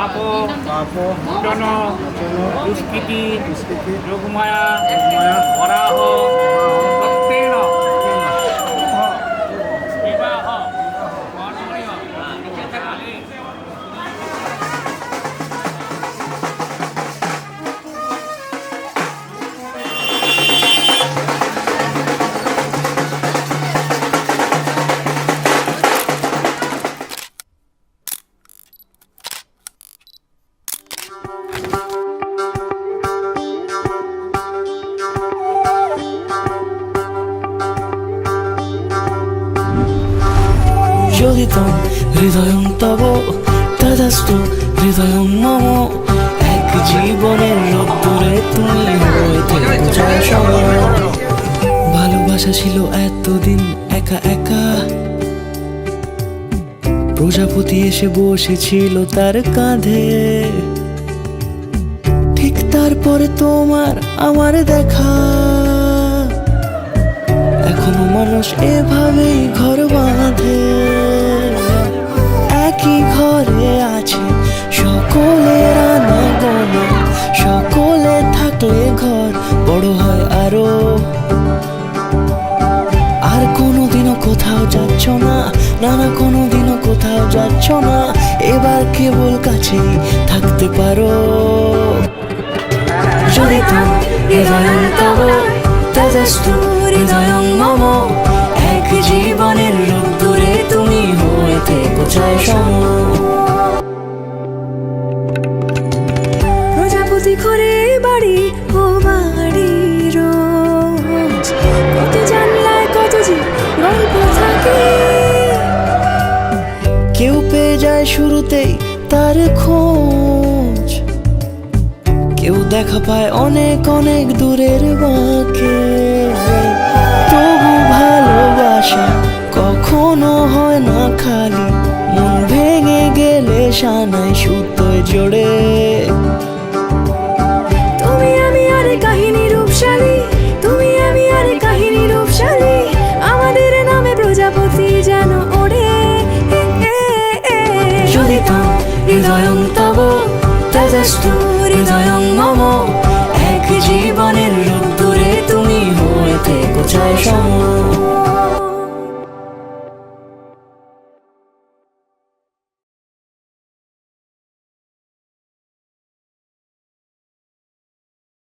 পাপ মোচন দুষ্কৃতি যোগমায়া বরাহ সত্যেন বিবাহ কর্মণীয় নিষেধ কালে যোগিতং হৃদয়ং তব তদস্তু হৃদয়ং মম এক জীবনের রোদ্দুরে তুমি হইতে পূজার সময় ভালোবাসা ছিল এতদিন একা একা প্রজাপতি এসে বসেছিল তার কাঁধে ঠিক তারপরে তোমার আমার দেখা এখনো মানুষ এভাবেই ঘর বাঁধে একই ঘরে আছে সকলের আনাগোনা সকলে থাকলে ঘর বড় হয় আরো আর কোনোদিনও কোথাও যাচ্ছ না নানা কোনোদিনও কোথাও যাচ্ছ না এবার কেবল কাছেই থাকতে পারো যদি তুমি হৃদয়ং তব তদস্তু হৃদয়ং মম এক জীবনের রোদ্দুরে তুমি হইতে কোথায় সম প্রজাপতি করে বাড়ি ও বাড়ি রোজ কত জানলায় কত যে গল্প থাকে কেউ পেয়ে যায় শুরুতেই তার খোঁজ কেউ দেখা পায় অনেক অনেক দূরের বাঁকে তবু ভালোবাসা কখনো হয় না খালি মন ভেঙে গেলে সানায় সুতোয় জোড়ে তুমি আমি আর কাহিনী রূপশালী তুমি আমি আর কাহিনী রূপশালী আমাদের নামে প্রজাপতি যেন ওড়ে যদি তুমি হৃদয়ং তব তদস্তু হৃদয়ং মম এক জীবনের রোদ্দুরে তুমি হইতে কোথায় সম